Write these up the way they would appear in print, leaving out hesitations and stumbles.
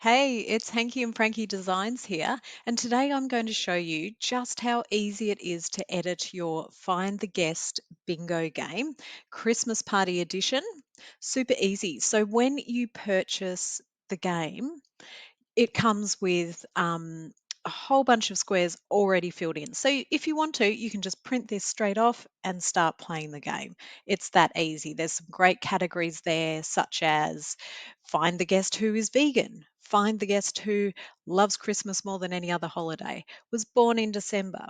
Hey, it's Hanky and Frankie Designs here, and today I'm going to show you just how easy it is to edit your Find the Guest bingo game, Christmas Party Edition. Super easy. So when you purchase the game, it comes with a whole bunch of squares already filled in. So if you want to, you can just print this straight off and start playing the game. It's that easy. There's some great categories there, such as find the guest who is vegan, find the guest who loves Christmas more than any other holiday, was born in December,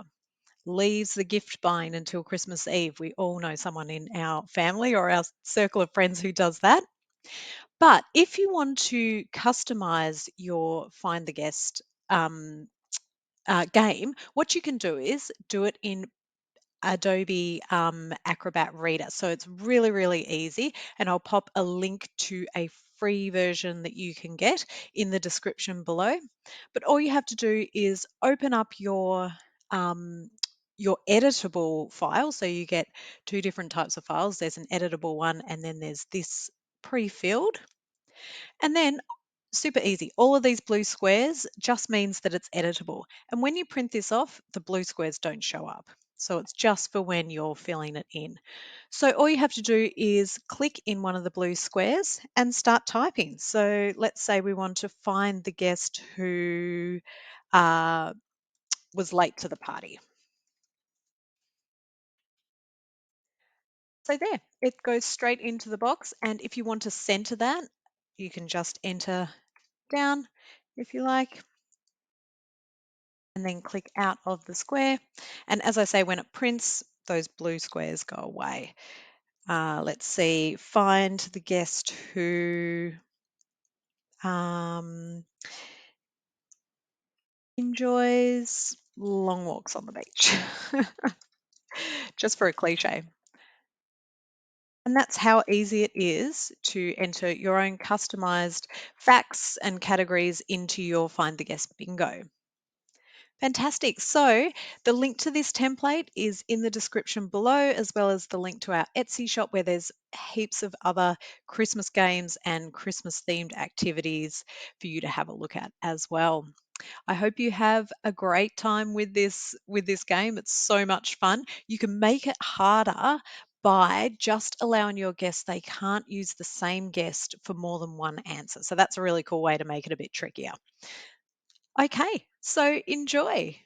leaves the gift buying until Christmas Eve. We all know someone in our family or our circle of friends who does that. But if you want to customize your Find the Guest um, game, what you can do is do it in Adobe Acrobat Reader. So it's really, really easy. And I'll pop a link to a free version that you can get in the description below. But all you have to do is open up um, your editable file. So you get two different types of files. There's an editable one, and then there's this pre-filled. And then super easy. All of these blue squares just means that it's editable. And when you print this off, the blue squares don't show up. So it's just for when you're filling it in. So all you have to do is click in one of the blue squares and start typing. So let's say we want to find the guest who uh, was late to the party. So there, it goes straight into the box. And if you want to center that, you can just enter down if you like, and then click out of the square. And as I say, when it prints, those blue squares go away. Let's see, find the guest who um, enjoys long walks on the beach, just for a cliche. And that's how easy it is to enter your own customized facts and categories into your Find the Guest bingo. Fantastic. So the link to this template is in the description below, as well as the link to our Etsy shop where there's heaps of other Christmas games and Christmas themed activities for you to have a look at as well. I hope you have a great time with this game. It's so much fun. You can make it harder by just allowing your guests, they can't use the same guest for more than one answer. So that's a really cool way to make it a bit trickier. Okay, so enjoy.